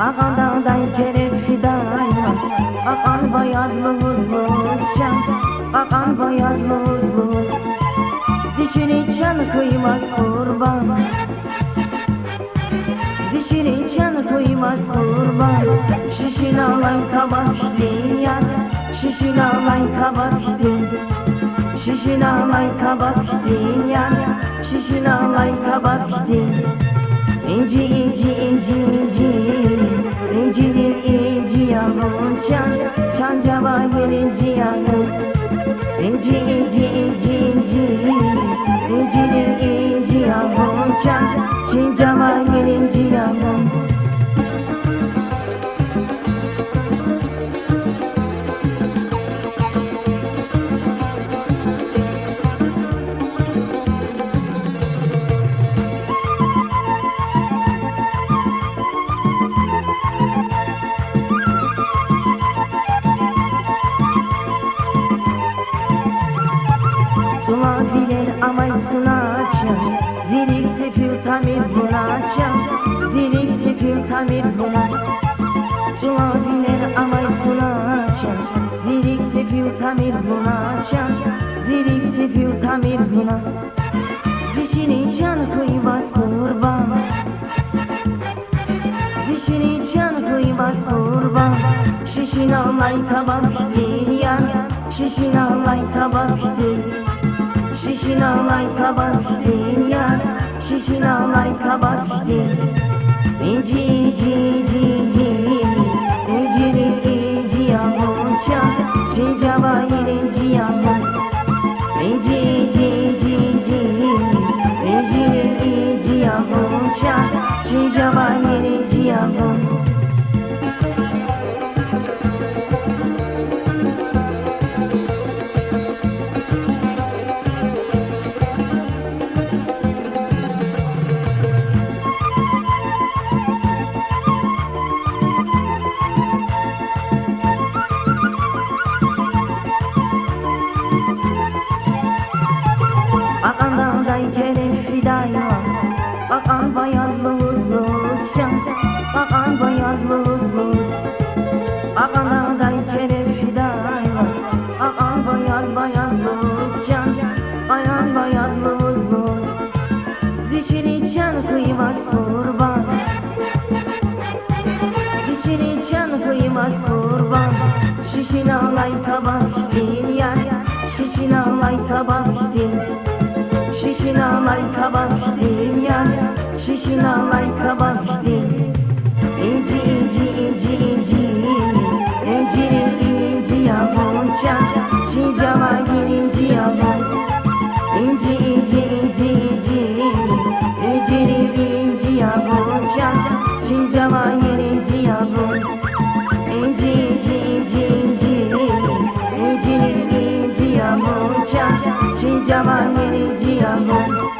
Akan dağday kerep fidaya, akan bayatlı huzluzcan, akan bayatlı huzluz. Zişini çan kıymaz kurban, zişini çan kıymaz kurban. Şişin alay kabak iştin yar, şişin alay kabak iştin. Şişin alay kabak iştin yar, şişin alay kabak iştin. İnci inci inci inci, incidir inci yavrum çan, çancava gelinci yavrum. İnci inci inci inci, incidir inci yavrum çan, çancava gelinci yavrum. Sula bilir amay sunaçam, zilik sefil tamir bunaçam, zilik sefil tamir buna. Sula bilir amay sunaçam, zilik sefil tamir bunaçam, zilik sefil tamir buna. Zişini can kıymaz kurban, zişini can kıymaz kurban. Şişin alay kabak iştin yan, şişin alay kabak iştin. Şişin alay kabak iştin yar, şişin alay kabak iştin. İnci inci inci inci, incili inci yavrum çan, şincava inci yavrum. İnci inci inci inci, incili inci yavrum çan, şincava inci yavrum. Akan dağday kerep fidaya, akan bayatlı huzluz can, akan bayatlı huzluz. Akan dağday kerep fidaya, akan bayatlı huz can, akan bayatlı huzluz. Zişini çan kıymaz kurban, zişini çan kıymaz kurban. Şişin alay kabak iştin yar, şişin alay kabak iştin. Şişin alay kabak iştin yar, şişin alay kabak iştin. İnci inci inci inci, incidir inci yavrum çan, şincava gelinci yavrum. İnci inci inci inci, incidir inci yavrum çan, şincava gelinci yavrum. İnci inci inci inci, incidir inci yavrum çan, şincava gelinci yavrum.